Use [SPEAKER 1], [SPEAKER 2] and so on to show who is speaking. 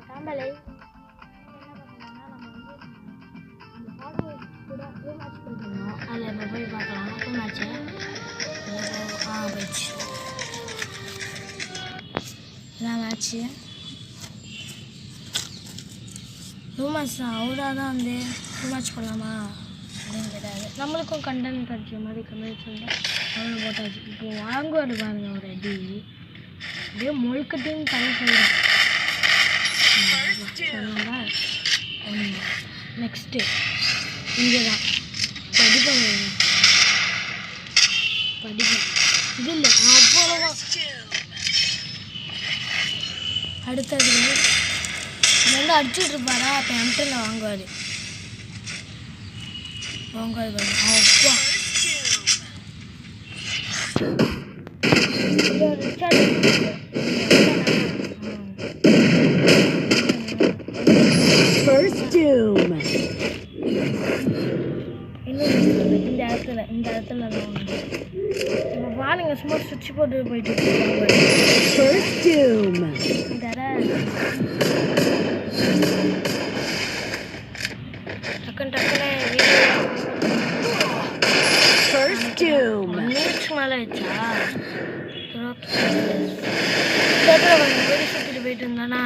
[SPEAKER 1] சாம்பலை அதில் இப்போ போய் பார்க்கலாம் மேட்ச்சு போயிடுச்சு இதான் மேட்ச்சு ரூமேட்ச் தான் அவராக தான் வந்து ரூமேட்ச் பண்ணலாமா அப்படின்னு கேட்டாரு நம்மளுக்கும் கண்டென்ட் கிடைச்ச மாதிரி கமெண்ட் சொல்லிட்டு அவனை போட்டாச்சு இப்போ வாங்குவார் பாருங்க ஒரு அடி அப்படியே முழுக்கட்டையும் தலை சொல்கிறேன் நெக்ஸ்ட்டு இங்கே தான் படிப்பேன் இது இல்லை அவ்வளோவா அடுத்தது இது வந்து அடிச்சுட்டு இருப்பாரா அப்போ எம்டில் வாங்குவார் அப்பா இந்த இடத்துல இப்போ பாருங்க சும்மா சுவிட்ச் போட்டு போயிட்டு மினிட்ஸ் மேலே ஆயிடுச்சா சுற்றிட்டு போயிட்டு இருந்தானா